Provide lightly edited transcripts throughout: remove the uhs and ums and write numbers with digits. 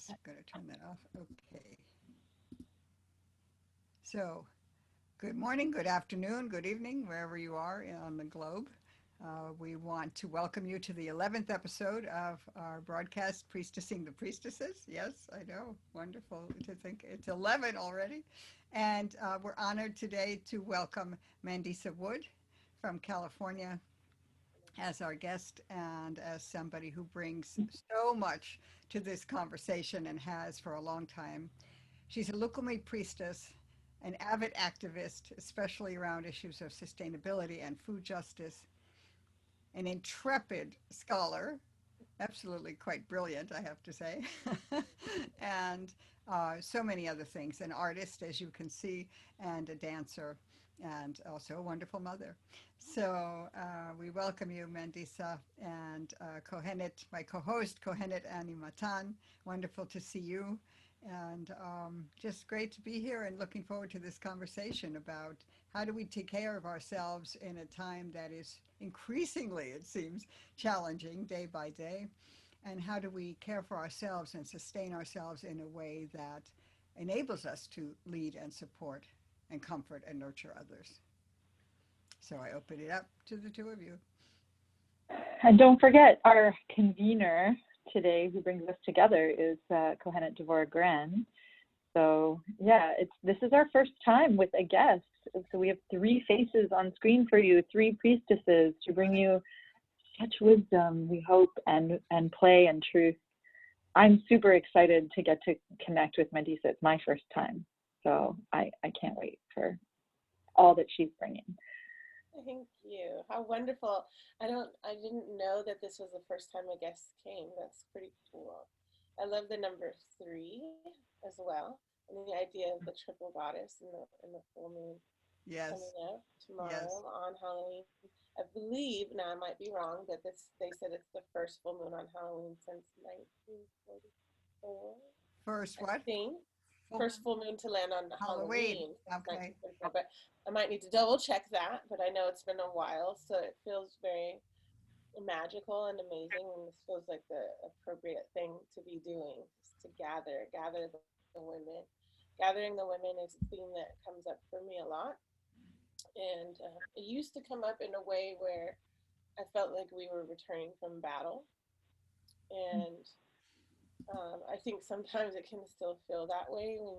just going to turn that off. Okay. So, good morning, good afternoon, good evening, wherever you are on the globe. We want to welcome you to the 11th episode of our broadcast, Priestessing the Priestesses. Yes, I know. Wonderful to think it's 11 already. And we're honored today to welcome Mandisa Wood from California as our guest and as somebody who brings so much to this conversation and has for a long time. She's a Lukumi priestess, an avid activist, especially around issues of sustainability and food justice, an intrepid scholar, absolutely quite brilliant, I have to say, and so many other things, an artist, as you can see, and a dancer, and also a wonderful mother. So we welcome you, Mandisa, and Kohenet, my co-host, Kohenet and Matan. Wonderful to see you. And just great to be here and looking forward to this conversation about how do we take care of ourselves in a time that is increasingly, it seems, challenging day by day. And how do we care for ourselves and sustain ourselves in a way that enables us to lead and support and comfort and nurture others. So I open it up to the two of you. And don't forget, our convener today who brings us together is Kohenet Grenn. So yeah, this is our first time with a guest. So we have three faces on screen for you, three priestesses to bring you such wisdom, we hope, and play and truth. I'm super excited to get to connect with Mandisa. It's my first time. So I can't wait for all that she's bringing. Thank you. How wonderful. I didn't know that this was the first time a guest came. That's pretty cool. I love the number 3 as well. And the idea of the triple goddess and the full moon coming up tomorrow on Halloween. I believe, now I might be wrong, but they said it's the first full moon on Halloween since 1944. First what? I think. First full moon to land on Halloween. Okay. But I might need to double check that, but I know it's been a while, so it feels very magical and amazing, and this feels like the appropriate thing to be doing, is to gather the women. Gathering the women is a theme that comes up for me a lot, and it used to come up in a way where I felt like we were returning from battle, and I think sometimes it can still feel that way when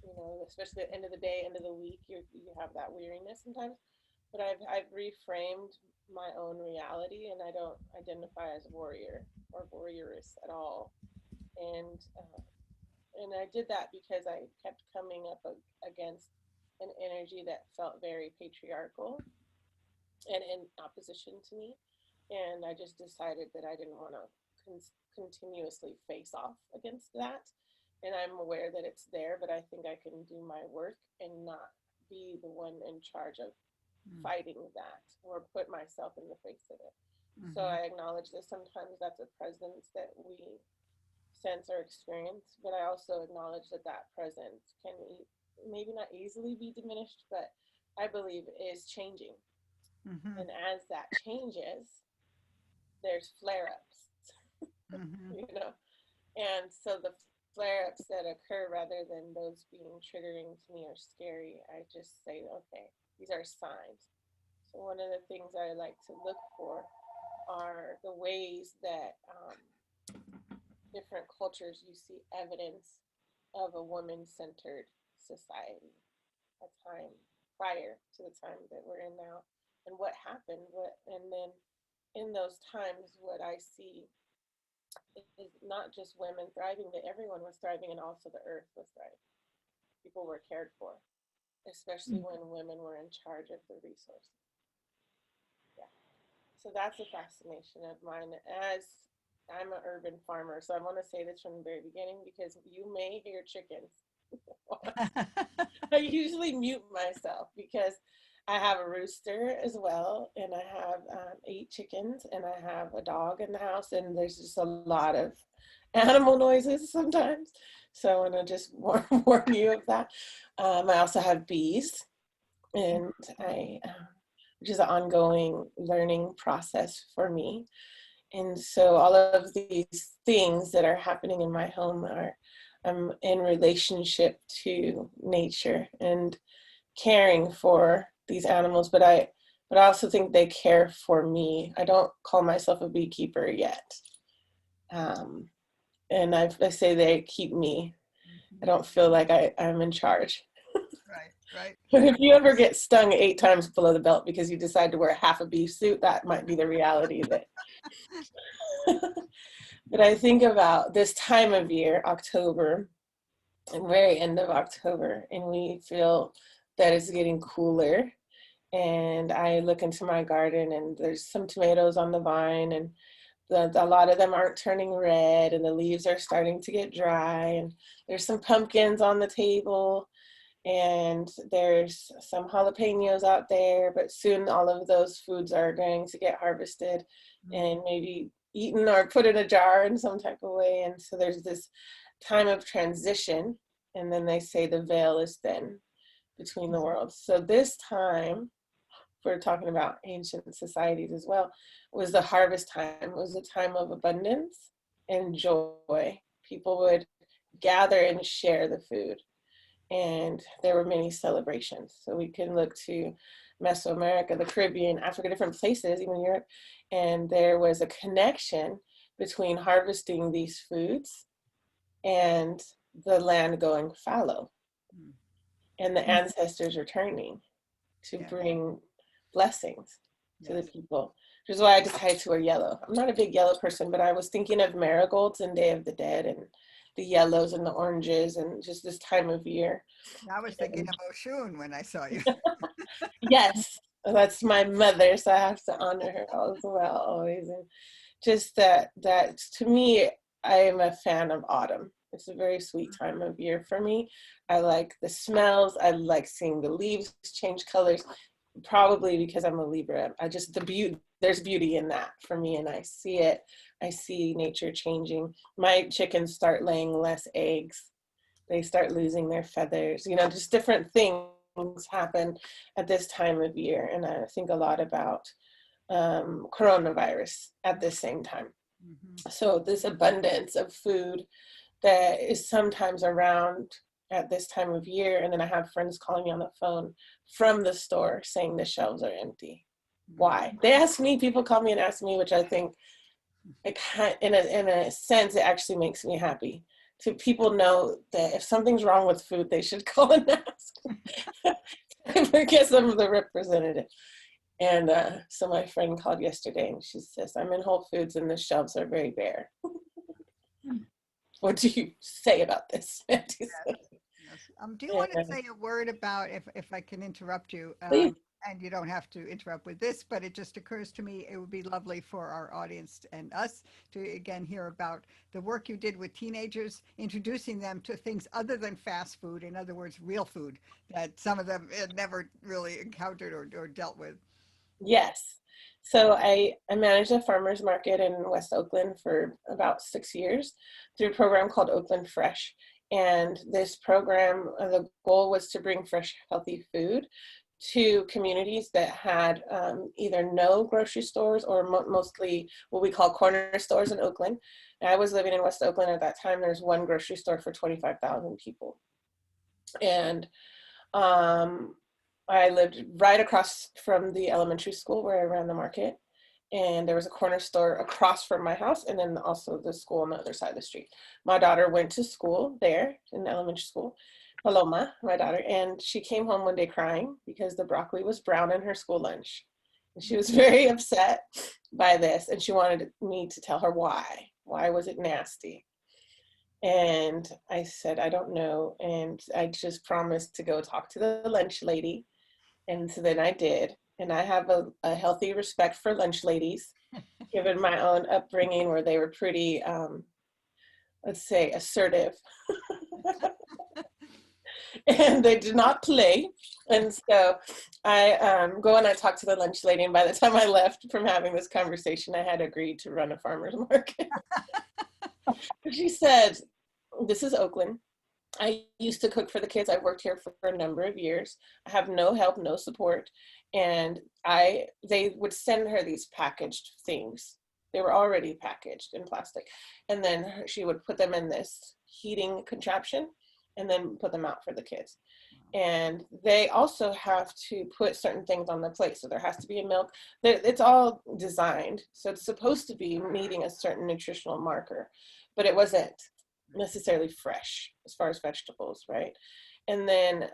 you know, especially at the end of the day, end of the week, you have that weariness sometimes. But I've reframed my own reality, and I don't identify as warrior or warrioress at all. And I did that because I kept coming up against an energy that felt very patriarchal and in opposition to me. And I just decided that I didn't want to continuously face off against that, and I'm aware that it's there, but I think I can do my work and not be the one in charge of fighting that or put myself in the face of it. So I acknowledge that sometimes that's a presence that we sense or experience, but I also acknowledge that presence can maybe not easily be diminished, but I believe is changing. And as that changes, there's flare-ups. You know, and so the flare-ups that occur, rather than those being triggering to me or scary, I just say, okay, these are signs. So one of the things I like to look for are the ways that different cultures you see evidence of a woman-centered society, a time prior to the time that we're in now, and what happened, and then in those times what I see is not just women thriving, but everyone was thriving, and also the earth was thriving. People were cared for, especially when women were in charge of the resources. Yeah. So that's a fascination of mine, as I'm an urban farmer. So I want to say this from the very beginning, because you may hear chickens. I usually mute myself because I have a rooster as well, and I have 8 chickens, and I have a dog in the house, and there's just a lot of animal noises sometimes. So I want to just warn you of that. I also have bees, and which is an ongoing learning process for me. And so all of these things that are happening in my home are in relationship to nature and caring for these animals, but I also think they care for me. I don't call myself a beekeeper yet. And I say they keep me. I don't feel like I'm in charge. Right, right. But if you ever get stung 8 times below the belt because you decide to wear half a beef suit, that might be the reality of it. But I think about this time of year, October, and very end of October, and we feel that it's getting cooler. And I look into my garden and there's some tomatoes on the vine, and a lot of them aren't turning red, and the leaves are starting to get dry, and there's some pumpkins on the table, and there's some jalapenos out there, but soon all of those foods are going to get harvested and maybe eaten or put in a jar in some type of way. And so there's this time of transition, and then they say the veil is thin between the worlds. So this time, we're talking about ancient societies as well, was the harvest time. It was a time of abundance and joy. People would gather and share the food, and there were many celebrations. So we can look to Mesoamerica, the Caribbean, Africa, different places, even Europe, and there was a connection between harvesting these foods and the land going fallow, and the ancestors returning to bring blessings to the people, which is why I decided to wear yellow. I'm not a big yellow person, but I was thinking of marigolds and Day of the Dead and the yellows and the oranges and just this time of year. I was thinking of Oshun when I saw you. Yes, that's my mother, so I have to honor her as well always. And just that to me, I am a fan of autumn. It's a very sweet time of year for me. I like the smells. I like seeing the leaves change colors, probably because I'm a Libra. There's beauty in that for me, and I see it. I see nature changing. My chickens start laying less eggs. They start losing their feathers. Just different things happen at this time of year. And I think a lot about coronavirus at the same time. So this abundance of food that is sometimes around at this time of year, and then I have friends calling me on the phone from the store saying the shelves are empty. Why? They ask me, people call me and ask me, which I think in a sense, it actually makes me happy. So people know that if something's wrong with food, they should call and ask. I forget some of the representatives. And so my friend called yesterday and she says, I'm in Whole Foods and the shelves are very bare. What do you say about this, Mandisa? Yes. Do you want to say a word about, if I can interrupt you, Please. and you don't have to interrupt with this, but it just occurs to me it would be lovely for our audience and us to again hear about the work you did with teenagers, introducing them to things other than fast food, in other words, real food that some of them had never really encountered or dealt with. Yes. So I managed a farmer's market in West Oakland for about 6 years through a program called Oakland Fresh. And this program, the goal was to bring fresh, healthy food to communities that had either no grocery stores or mostly what we call corner stores in Oakland. And I was living in West Oakland at that time. There's one grocery store for 25,000 people. And I lived right across from the elementary school where I ran the market. And there was a corner store across from my house, and then also the school on the other side of the street. My daughter went to school there in elementary school, Paloma, my daughter, and she came home one day crying because the broccoli was brown in her school lunch. And she was very upset by this, and she wanted me to tell her why. Why was it nasty? And I said, I don't know. And I just promised to go talk to the lunch lady. And so then I did. And I have a healthy respect for lunch ladies, given my own upbringing where they were pretty, let's say, assertive. And they did not play. And so I go and I talked to the lunch lady. And by the time I left from having this conversation, I had agreed to run a farmer's market. She said, this is Oakland. I used to cook for the kids. I worked here for a number of years. I have no help, no support. And they would send her these packaged things. They were already packaged in plastic. And then she would put them in this heating contraption and then put them out for the kids. And they also have to put certain things on the plate. So there has to be a milk. It's all designed. So it's supposed to be meeting a certain nutritional marker, but it wasn't necessarily fresh as far as vegetables, right? And then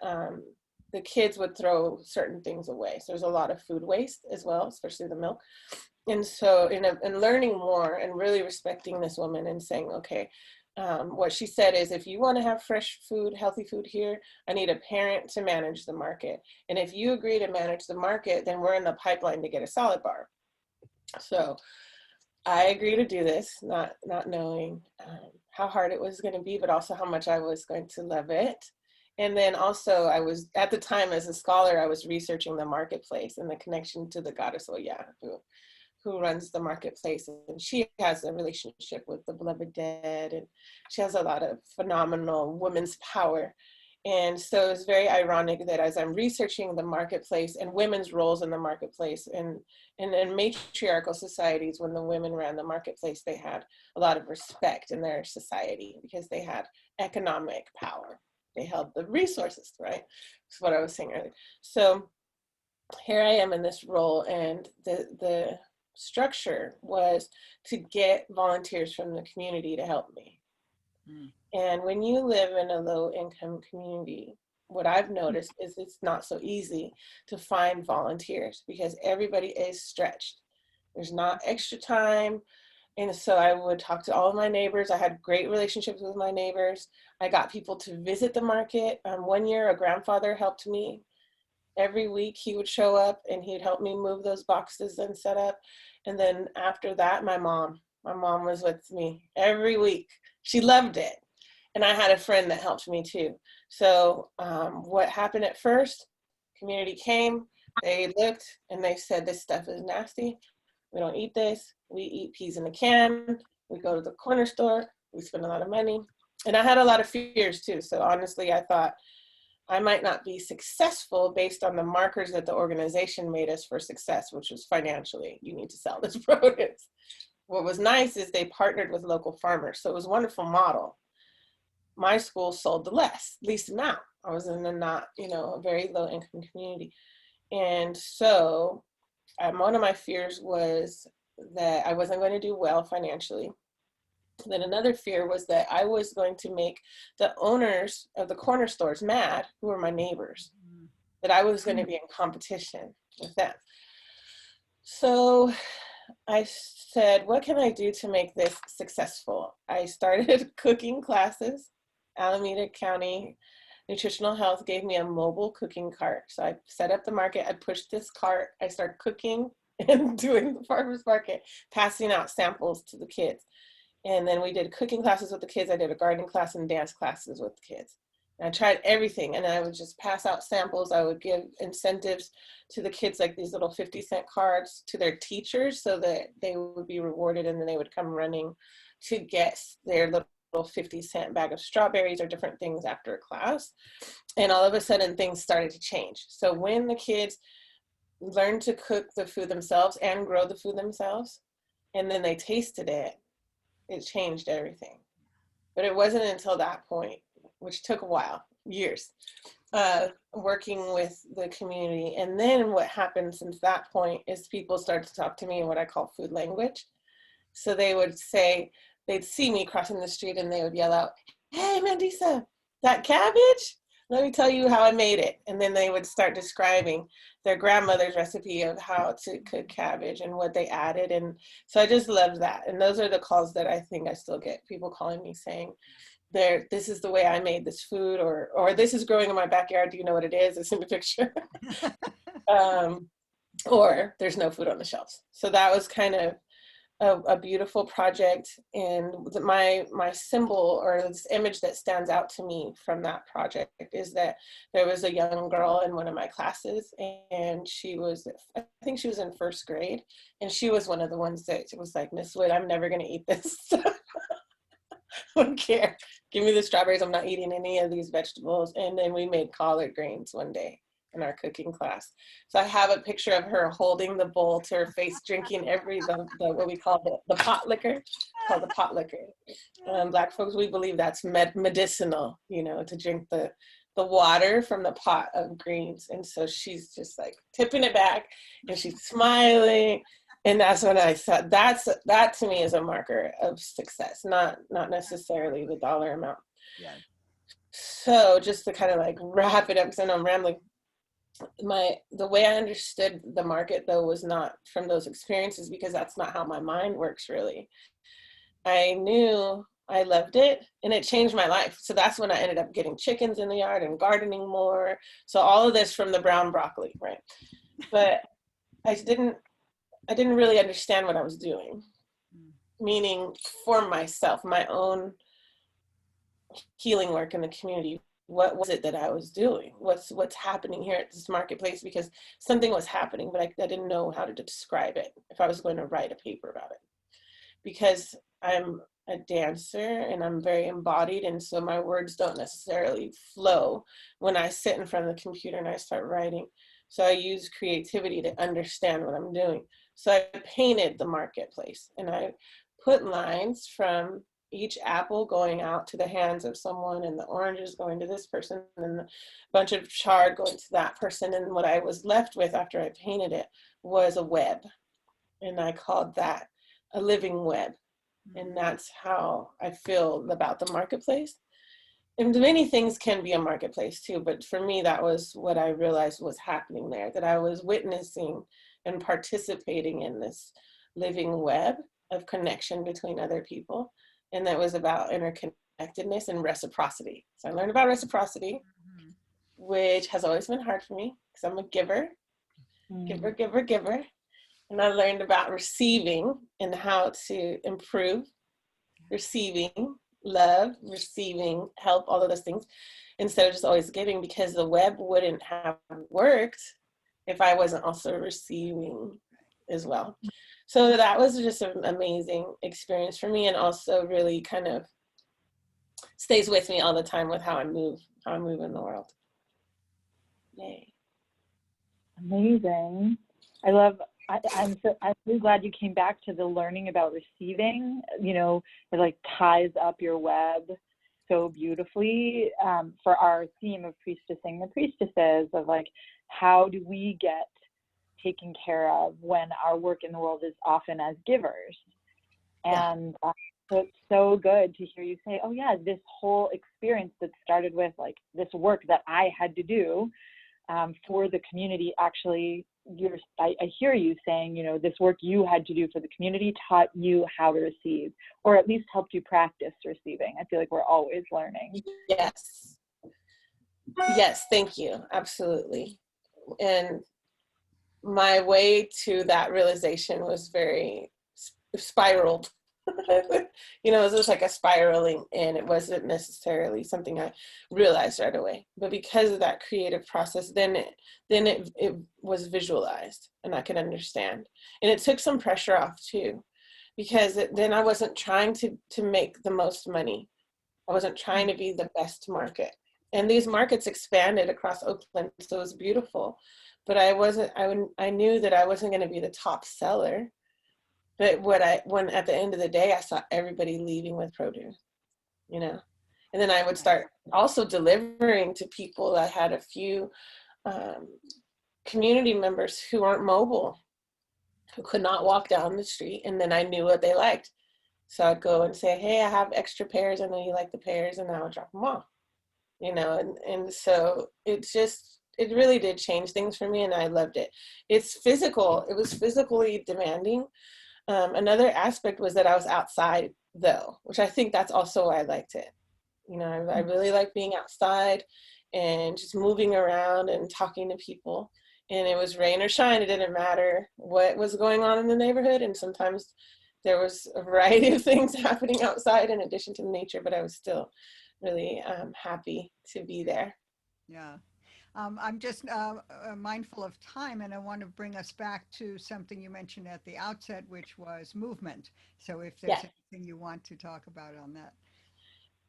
the kids would throw certain things away. So there's a lot of food waste as well, especially the milk. And so in learning more and really respecting this woman and saying, okay, what she said is, if you want to have fresh food, healthy food here, I need a parent to manage the market. And if you agree to manage the market, then we're in the pipeline to get a salad bar. So I agree to do this, not knowing how hard it was going to be, but also how much I was going to love it. And then also I was, at the time as a scholar, I was researching the marketplace and the connection to the goddess Oya, who runs the marketplace, and she has a relationship with the beloved dead, and she has a lot of phenomenal women's power. And so it's very ironic that as I'm researching the marketplace and women's roles in the marketplace, and in matriarchal societies, when the women ran the marketplace, they had a lot of respect in their society because they had economic power. They held the resources, right? That's what I was saying earlier. So here I am in this role, and the structure was to get volunteers from the community to help me. And when you live in a low income community, what I've noticed is it's not so easy to find volunteers because everybody is stretched. There's not extra time. And so I would talk to all of my neighbors. I had great relationships with my neighbors. I got people to visit the market. One year, a grandfather helped me. Every week he would show up and he'd help me move those boxes and set up. And then after that, my mom was with me every week. She loved it. And I had a friend that helped me too. So what happened at first, community came, they looked and they said, this stuff is nasty. We don't eat this. We eat peas in a can. We go to the corner store. We spend a lot of money. And I had a lot of fears too. So honestly, I thought, I might not be successful based on the markers that the organization made us for success, which was financially, you need to sell this produce. What was nice is they partnered with local farmers. So it was a wonderful model. My school sold the least amount. I was in a not, a very low income community. And so one of my fears was that I wasn't going to do well financially. Then another fear was that I was going to make the owners of the corner stores mad, who were my neighbors, that I was going to be in competition with them. So I said, what can I do to make this successful? I started cooking classes. Alameda County Nutritional Health gave me a mobile cooking cart. So I set up the market, I pushed this cart, I started cooking and doing the farmer's market, passing out samples to the kids. And then we did cooking classes with the kids. I did a gardening class and dance classes with the kids. And I tried everything, and I would just pass out samples. I would give incentives to the kids, like these little 50-cent cards to their teachers so that they would be rewarded, and then they would come running to get their little 50-cent bag of strawberries or different things after a class. And all of a sudden things started to change. So when the kids learned to cook the food themselves and grow the food themselves, and then they tasted it, it changed everything. But it wasn't until that point, which took a while, years, working with the community. And then what happened since that point is people started to talk to me in what I call food language. So they would say, they'd see me crossing the street and they would yell out, hey, Mandisa, that cabbage? Let me tell you how I made it. And then they would start describing their grandmother's recipe of how to cook cabbage and what they added. And so I just love that. And those are the calls that I think I still get, people calling me saying, this is the way I made this food, or this is growing in my backyard. Do you know what it is? It's in the picture. Or there's no food on the shelves. So that was kind of a beautiful project. And my symbol, or this image that stands out to me from that project, is that there was a young girl in one of my classes, and I think she was in first grade, and she was one of the ones that was like, Miss Wood, I'm never going to eat this. I don't care. Give me the strawberries. I'm not eating any of these vegetables. And then we made collard greens one day, in our cooking class. So I have a picture of her holding the bowl to her face, drinking the what we call the pot liquor, called the pot liquor. Black folks, we believe that's medicinal, you know, to drink the water from the pot of greens. And so she's just like tipping it back and she's smiling. And that's when I thought that to me is a marker of success, not necessarily the dollar amount. Yeah. So just to kind of like wrap it up, because I know I'm rambling, the way I understood the market though was not from those experiences, because that's not how my mind works really. I knew I loved it and it changed my life. So that's when I ended up getting chickens in the yard and gardening more. So all of this from the brown broccoli, right? But I didn't really understand what I was doing, meaning for myself, my own healing work in the community. What was it that I was doing? What's happening here at this marketplace? Because something was happening, but I didn't know how to describe it if I was going to write a paper about it. Because I'm a dancer and I'm very embodied, and so my words don't necessarily flow when I sit in front of the computer and I start writing. So I use creativity to understand what I'm doing. So I painted the marketplace and I put lines from each apple going out to the hands of someone, and the oranges going to this person, and a bunch of chard going to that person. And what I was left with after I painted it was a web. And I called that a living web. And that's how I feel about the marketplace. And many things can be a marketplace too, but for me, that was what I realized was happening there, that I was witnessing and participating in this living web of connection between other people. And that was about interconnectedness and reciprocity. So I learned about reciprocity, which has always been hard for me because I'm a giver, giver. And I learned about receiving and how to improve, receiving love, receiving help, all of those things, instead of just always giving, because the web wouldn't have worked if I wasn't also receiving as well. So that was just an amazing experience for me, and also really kind of stays with me all the time with how I move in the world. Yay. Amazing. I'm so glad you came back to the learning about receiving. You know, it like ties up your web so beautifully for our theme of priestessing the priestesses, of like, how do we get taken care of when our work in the world is often as givers? And so it's so good to hear you say, oh yeah, this whole experience that started with like this work that I had to do for the community, actually, I hear you saying, you know, this work you had to do for the community taught you how to receive, or at least helped you practice receiving. I feel like we're always learning. Yes, thank you. Absolutely. And my way to that realization was very spiraled. You know, it was just like a spiraling, and it wasn't necessarily something I realized right away. But because of that creative process, then it was visualized and I could understand. And it took some pressure off too, because then I wasn't trying to make the most money. I wasn't trying to be the best market. And these markets expanded across Oakland, so it was beautiful. But I knew that I wasn't going to be the top seller. But when at the end of the day, I saw everybody leaving with produce, you know, and then I would start also delivering to people. I had a few community members who aren't mobile, who could not walk down the street, and then I knew what they liked. So I'd go and say, hey, I have extra pears. I know you like the pears, and I would drop them off, you know, and so it really did change things for me, and I loved it. It was physically demanding. Another aspect was that I was outside though, which I think that's also why I liked it. You know, I really like being outside and just moving around and talking to people. And it was rain or shine. It didn't matter what was going on in the neighborhood. And sometimes there was a variety of things happening outside in addition to nature, but I was still really happy to be there. Yeah. I'm just mindful of time, and I want to bring us back to something you mentioned at the outset, which was movement. So if there's anything you want to talk about on that.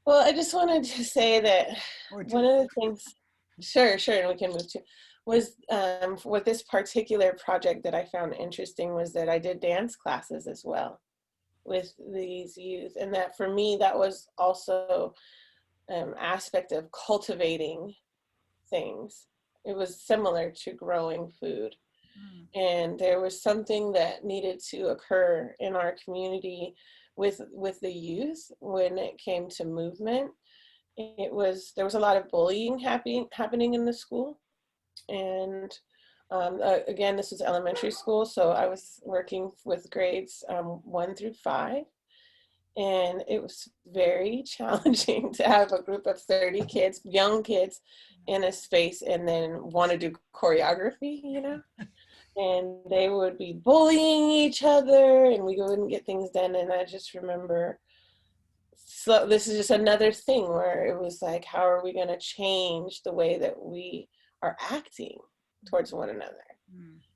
Well, I just wanted to say that one of the things, sure, and we can move to, was with this particular project that I found interesting was that I did dance classes as well with these youth. And that for me, that was also aspect of cultivating things. It was similar to growing food. And there was something that needed to occur in our community with the youth when it came to movement. There was a lot of bullying happening in the school. And again, this was elementary school, so I was working with grades 1 through 5. And it was very challenging to have a group of 30 kids, young kids, in a space and then want to do choreography, you know? And they would be bullying each other and we wouldn't get things done. And I just remember, so this is just another thing where it was like, how are we going to change the way that we are acting towards one another?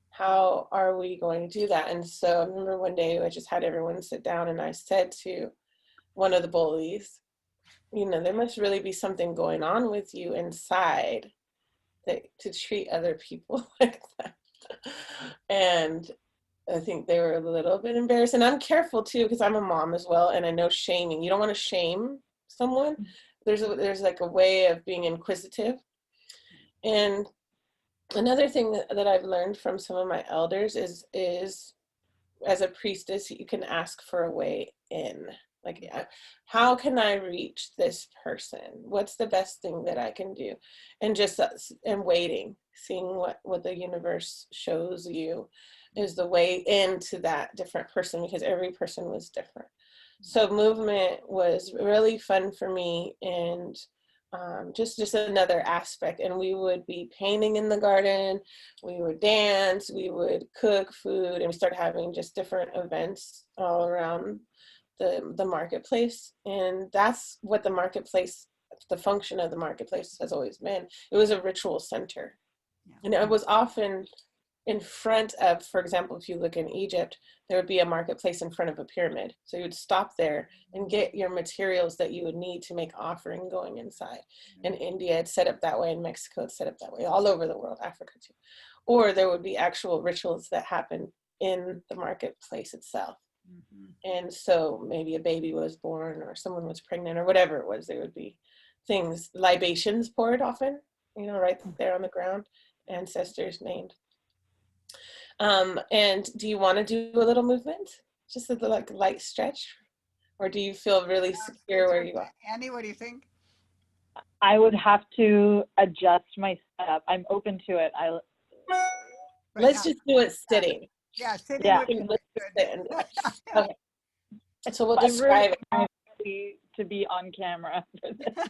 How are we going to do that? And so I remember one day I just had everyone sit down and I said to one of the bullies, you know, there must really be something going on with you inside that to treat other people like that. And I think they were a little bit embarrassed. And I'm careful too, because I'm a mom as well. And I know shaming, you don't want to shame someone. There's like a way of being inquisitive. And another thing that I've learned from some of my elders is as a priestess, you can ask for a way in. Like, how can I reach this person? What's the best thing that I can do? And just and waiting, seeing what the universe shows you is the way into that different person, because every person was different. So movement was really fun for me, and just another aspect. And we would be painting in the garden, we would dance, we would cook food, and we started having just different events all around the marketplace. And that's what the marketplace, the function of the marketplace has always been. It was a ritual center. And it was often in front of, for example, if you look in Egypt, there would be a marketplace in front of a pyramid. So you would stop there and get your materials that you would need to make offering going inside. In India, it's set up that way. In Mexico, it's set up that way. All over the world, Africa too. Or there would be actual rituals that happen in the marketplace itself. And so maybe a baby was born or someone was pregnant or whatever it was, there would be things, libations poured often, you know, right there on the ground, ancestors named. And do you want to do a little movement? Just a like light stretch? Or do you feel really secure where you are? Annie, what do you think? I would have to adjust my setup. I'm open to it. Let's just do it sitting. Yeah, sitting Yeah. would be Let's just sit and do it. Okay. So we'll I'm describe it. really happy to be on camera for this.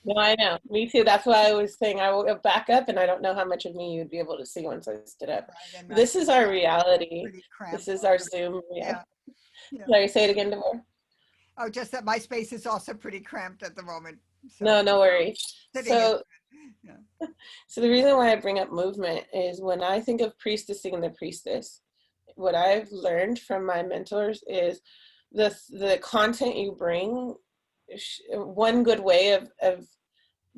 No, I know. Me too. That's why I was saying I will go back up, and I don't know how much of me you'd be able to see once I stood up. Right, This is our reality. pretty cramped. This is our Zoom reality. Yeah. Sorry, say it again, Deborah. Oh, just that my space is also pretty cramped at the moment. So, no worries. So the reason why I bring up movement is when I think of priestessing the priestess, what I've learned from my mentors is the content you bring. One good way of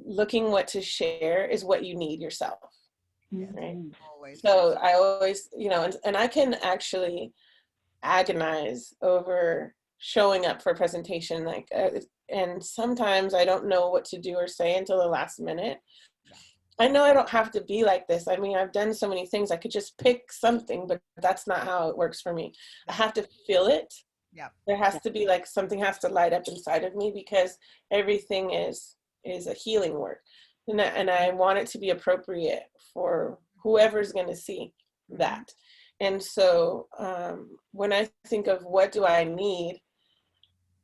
looking what to share is what you need yourself. Right? Always. So I always, and I can actually agonize over showing up for a presentation, and sometimes I don't know what to do or say until the last minute. I know I don't have to be like this. I mean, I've done so many things. I could just pick something, but that's not how it works for me. I have to feel it. Yeah. There has to be something has to light up inside of me, because everything is a healing work. And I want it to be appropriate for whoever's going to see that. And so when I think of what do I need,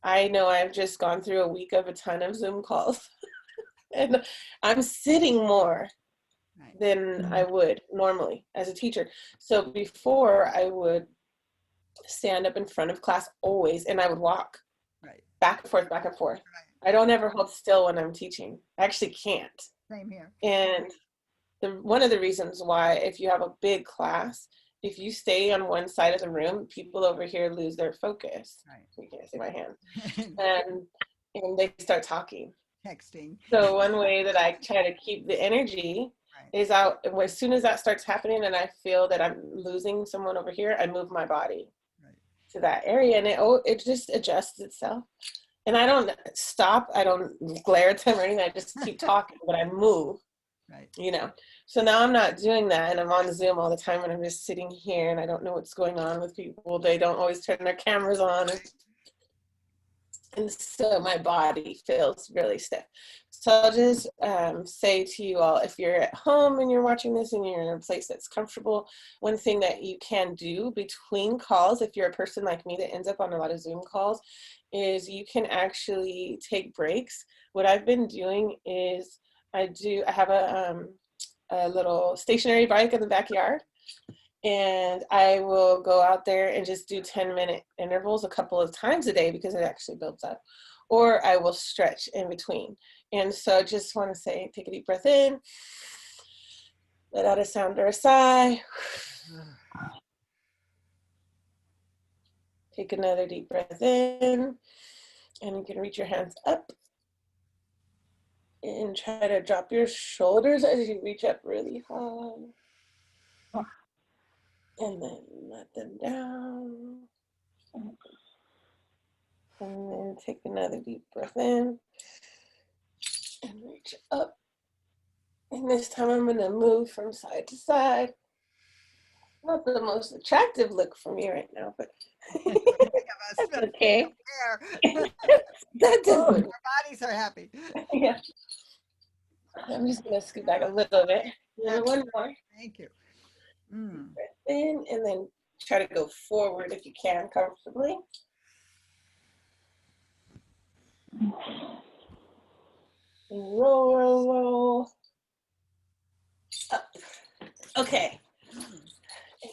I know I've just gone through a week of a ton of Zoom calls. And I'm sitting more than I would normally as a teacher. So before, I would stand up in front of class always, and I would walk back and forth, back and forth. I don't ever hold still when I'm teaching. I actually can't. Same here. And one of the reasons why, if you have a big class, if you stay on one side of the room, people over here lose their focus. You can't see my hand. and they start talking. Texting. So one way that I try to keep the energy is out. As soon as that starts happening and I feel that I'm losing someone over here, I move my body to that area, and it just adjusts itself. And I don't stop. I don't glare at them or anything. I just keep talking, but I move. Right. You know. So now I'm not doing that, and I'm on Zoom all the time, and I'm just sitting here, and I don't know what's going on with people. They don't always turn their cameras on, and so my body feels really stiff. So I'll just say to you all, if you're at home and you're watching this and you're in a place that's comfortable, one thing that you can do between calls, if you're a person like me that ends up on a lot of Zoom calls, is you can actually take breaks. What I've been doing is I have a little stationary bike in the backyard, and I will go out there and just do 10-minute intervals a couple of times a day because it actually builds up, or I will stretch in between. And so just want to say, take a deep breath in, let out a sound or a sigh. Take another deep breath in, and you can reach your hands up and try to drop your shoulders as you reach up really high. And then let them down. And then take another deep breath in and reach up. And this time I'm going to move from side to side. Not the most attractive look for me right now, but that's okay. That doesn't. Our bodies are happy. Yeah. I'm just going to scoot back a little bit. One more. Thank you. Breath in, and then try to go forward if you can comfortably. Roll, roll, roll. Up. Okay.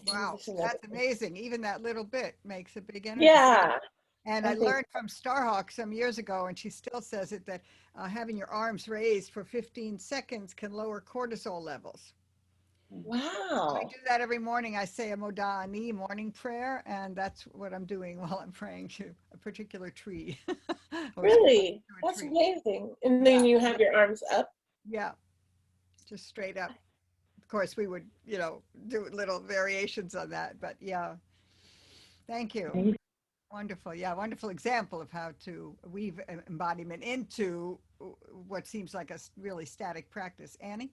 Wow, that's amazing. Even that little bit makes a big energy. Yeah. And I learned from Starhawk some years ago, and she still says it, that having your arms raised for 15 seconds can lower cortisol levels. Wow. I do that every morning. I say a Modani morning prayer, and that's what I'm doing while I'm praying to a particular tree. Really? That's amazing. And then you have your arms up? Yeah, just straight up. Of course, we would, do little variations on that, but yeah. Thank you. Wonderful. Yeah, wonderful example of how to weave embodiment into what seems like a really static practice. Annie?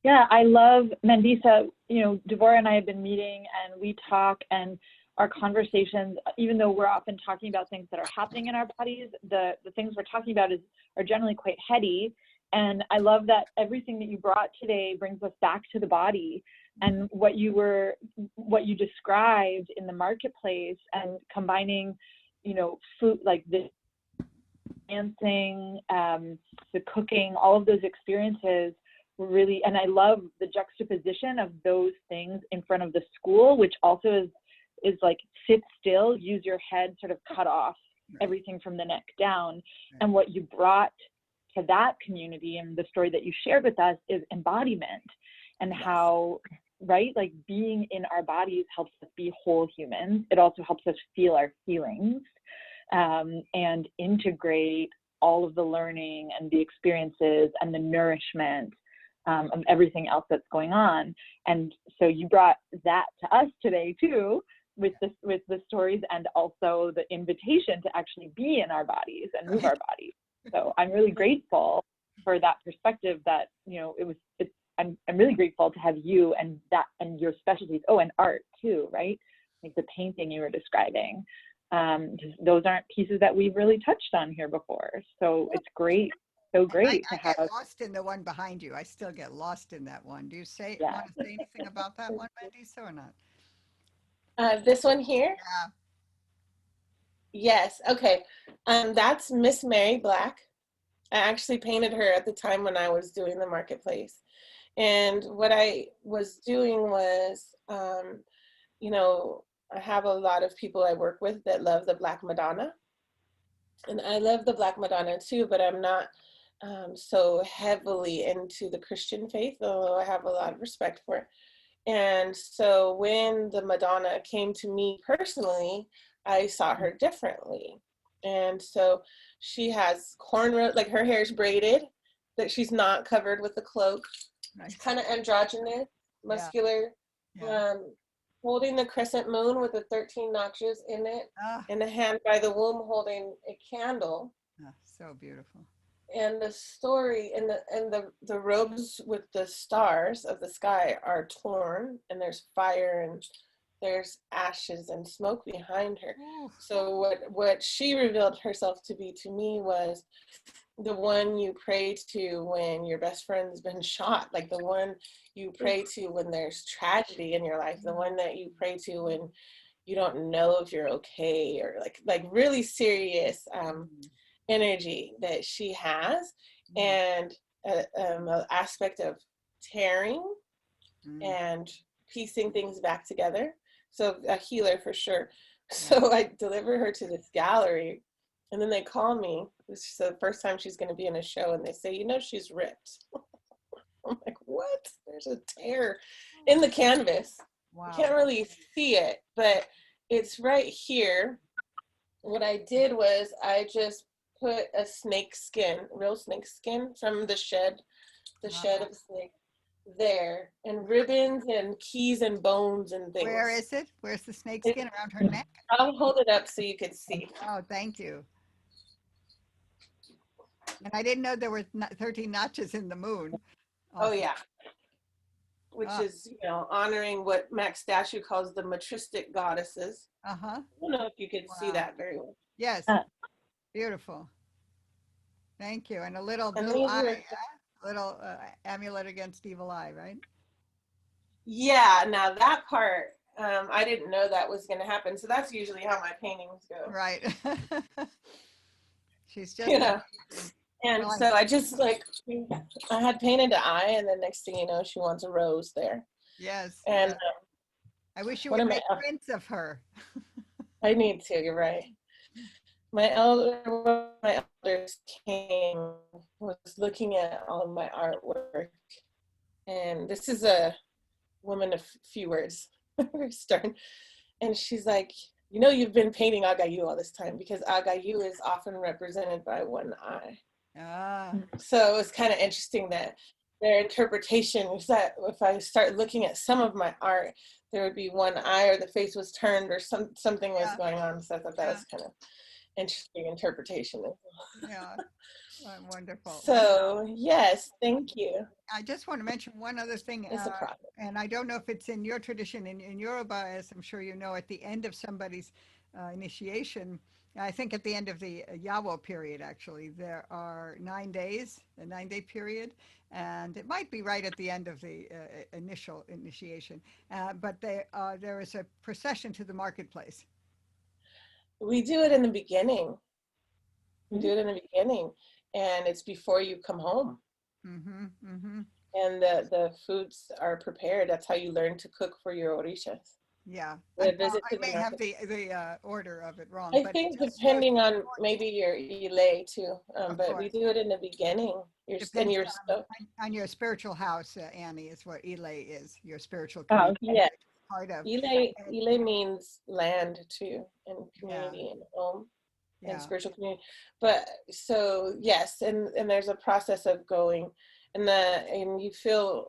Yeah, I love Mandisa. Devorah and I have been meeting and we talk, and our conversations, even though we're often talking about things that are happening in our bodies, the things we're talking about are generally quite heady. And I love that everything that you brought today brings us back to the body, and what you described in the marketplace, and combining, food, like the dancing, the cooking, all of those experiences were really, and I love the juxtaposition of those things in front of the school, which also is like, sit still, use your head, sort of cut off everything from the neck down. And what you brought to that community and the story that you shared with us is embodiment, and how, right, like being in our bodies helps us be whole humans. It also helps us feel our feelings, and integrate all of the learning and the experiences and the nourishment of everything else that's going on. And so you brought that to us today too, with the stories, and also the invitation to actually be in our bodies and move our bodies. So I'm really grateful for that perspective, that, I'm really grateful to have you and your specialties. Oh, and art too, right? Like the painting you were describing. Those aren't pieces that we've really touched on here before. So it's great. So great to have. I get lost in the one behind you. I still get lost in that one. Do you want to say anything about that one, Mandisa, or not? This one here? Yeah. Yes. Okay. That's Miss Mary Black. I actually painted her at the time when I was doing the marketplace. And what I was doing was, I have a lot of people I work with that love the Black Madonna. And I love the Black Madonna too, but I'm not so heavily into the Christian faith, although I have a lot of respect for it. And so when the Madonna came to me personally, I saw her differently. And so she has cornrows, like her hair is braided, that she's not covered with a cloak. Nice. kind of androgynous, muscular, Yeah. holding the crescent moon with the 13 notches in it, Ah, and the hand by the womb holding a candle. ah, so beautiful. And the story and the robes with the stars of the sky are torn, and there's fire and there's ashes and smoke behind her. Ooh, So what she revealed herself to be to me was the one you pray to when your best friend's been shot, like the one you pray to when there's tragedy in your life, the one that you pray to when you don't know if you're okay, or like really serious energy that she has, and an aspect of tearing and piecing things back together. So a healer for sure. So I deliver her to this gallery, and then they call me. This is the first time she's going to be in a show, and they say, you know, she's ripped. I'm like, what? There's a tear in the canvas. wow. You can't really see it, but it's right here. What I did was I just put a snake skin, real snake skin from the shed of a snake there, and ribbons and keys and bones and things. Where is it? Where's the snake skin around her neck? I'll hold it up so you can see. Oh, thank you. And I didn't know there were 13 notches in the moon. Oh Awesome. yeah. Which is, you know, honoring what Max Statue calls the matristic goddesses. Uh-huh. I don't know if you could see that very well. Yes. Beautiful. Thank you. And a little And blue eye, a little amulet against evil eye, right? Yeah, now that part, I didn't know that was going to happen. So that's usually how my paintings go. Right. She's just, you know. And so I just I had painted an eye, and then next thing you know, she wants a rose there. Yes. And I wish you would make prints of her. I need to, you're right. My elders came, was looking at all of my artwork. And this is a woman of few words, very stern. And she's like, you know, you've been painting Agayu all this time, because Agayu is often represented by one eye. So it was kind of interesting that their interpretation was that if I start looking at some of my art, there would be one eye, or the face was turned, or something was going on. So I thought that was kind of interesting interpretation. Yeah. Wonderful. So yes, thank you. I just want to mention one other thing, and I don't know if it's in your tradition. In Yoruba, as I'm sure you know, at the end of somebody's initiation, I think at the end of the Yawo period, actually, there are 9 days, a 9-day period, and it might be right at the end of the initial initiation, but there is a procession to the marketplace. We do it in the beginning. We do it in the beginning, and it's before you come home. And the foods are prepared. That's how you learn to cook for your orishas. Yeah, I may have the order of it wrong. I think depending on maybe your Ile too, but we do it in the beginning. On your spiritual house, Annie, is what Ile is. Your spiritual community. Yeah, part of Ile means land too, and community and home. And spiritual community. But so yes, and there's a process of going, and you feel,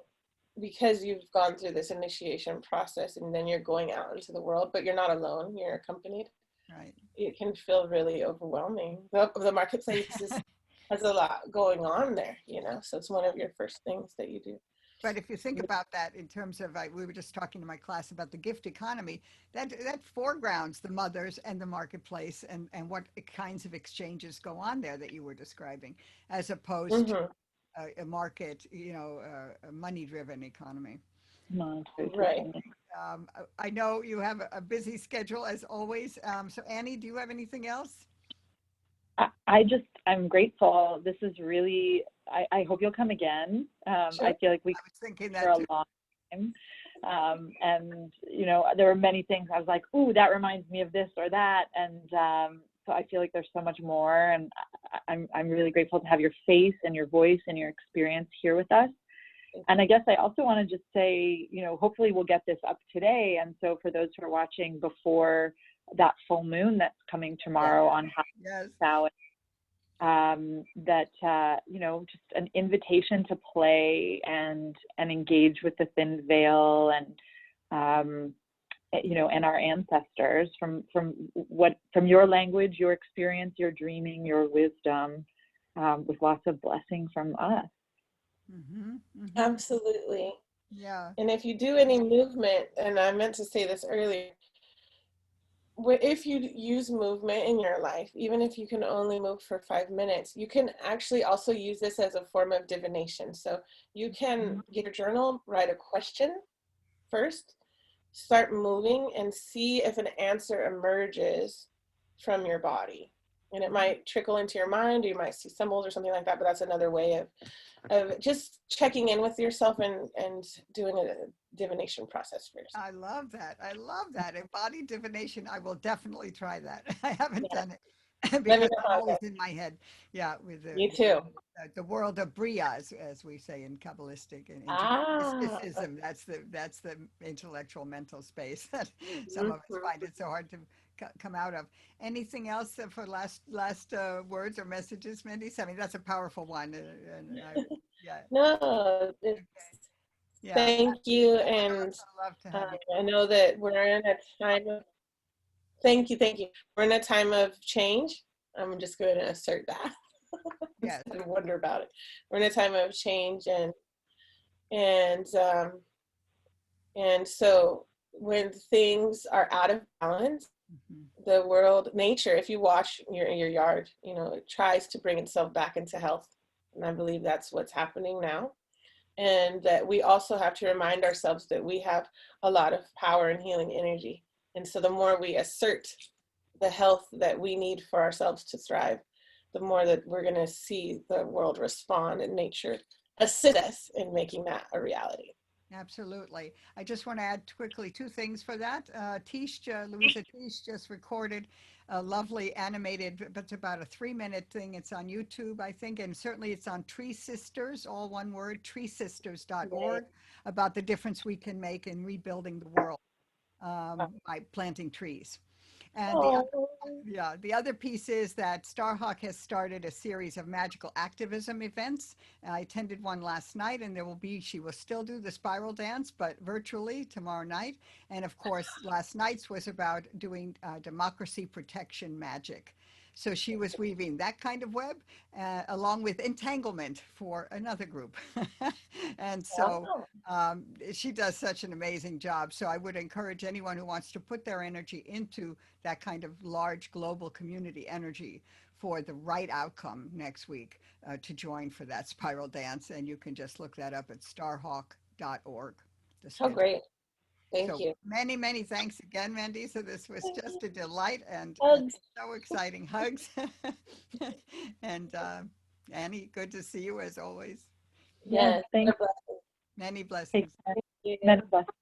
because you've gone through this initiation process, and then you're going out into the world, but you're not alone, you're accompanied. Right. It can feel really overwhelming. The marketplace has a lot going on there, you know, so it's one of your first things that you do. But if you think about that in terms of, we were just talking to my class about the gift economy, that foregrounds the mothers and the marketplace and what kinds of exchanges go on there that you were describing, as opposed to a market, you know, a money-driven economy. Right. I know you have a busy schedule as always. So Annie, do you have anything else? I'm grateful. This is really, I hope you'll come again. Sure. I feel like we was thinking that for a long time. And, you know, there were many things I was like, ooh, that reminds me of this or that. And so I feel like there's so much more. And I'm really grateful to have your face and your voice and your experience here with us. And I guess I also want to just say, you know, hopefully we'll get this up today. And so for those who are watching before that full moon that's coming tomorrow on South, that, you know, just an invitation to play and engage with the thin veil and, you know, and our ancestors from your language, your experience, your dreaming, your wisdom, with lots of blessing from us. Mm-hmm, mm-hmm. Absolutely. Yeah. And if you do any movement, and I meant to say this earlier, if you use movement in your life, even if you can only move for 5 minutes, you can actually also use this as a form of divination. So you can get a journal, write a question first, start moving, and see if an answer emerges from your body. And it might trickle into your mind, or you might see symbols or something like that, but that's another way of just checking in with yourself and doing a divination process first. I love that. I love that. Embodied divination. I will definitely try that. I haven't Yeah. done it Let me because know I'm how it always goes. in my head. Yeah, with Me too. the world of Bria, as we say in Kabbalistic and into Ah. mysticism. That's the intellectual mental space that some of us Mhm. find it so hard to come out of. Anything else for last words or messages, Mindy? I mean, that's a powerful one. Yeah. No, it's, Okay. Yeah. thank you. And I love to have you. I know that we're in a time of, thank you, thank you. We're in a time of change. I'm just going to assert that Yes. instead of wonder about it. We're in a time of change, and um, and so when things are out of balance, Mhm. the world, nature, if you watch your yard, you know, it tries to bring itself back into health. And I believe that's what's happening now. And that we also have to remind ourselves that we have a lot of power and healing energy. And so the more we assert the health that we need for ourselves to thrive, the more that we're going to see the world respond and nature assist us in making that a reality. Absolutely. I just want to add quickly two things for that. Louisa Tish just recorded a lovely animated, but it's about a 3 minute thing. It's on YouTube, I think, and certainly it's on Tree Sisters, all one word, Right. treesisters.org, about the difference we can make in rebuilding the world by planting trees. And Oh, the other piece is that Starhawk has started a series of magical activism events. I attended one last night, and she will still do the spiral dance, but virtually tomorrow night. And of course, last night's was about doing democracy protection magic. So she was weaving that kind of web along with entanglement for another group. And so awesome. she does such an amazing job. So I would encourage anyone who wants to put their energy into that kind of large global community energy for the right outcome next week to join for that spiral dance. And you can just look that up at starhawk.org, the Oh, schedule. great. Thank So you. many, many thanks again, Mandy. So this was just a delight and Hugs. so exciting. Hugs. And Annie, good to see you as always. Yes, Yes. thank Many you. blessings. Thank you. Many blessings.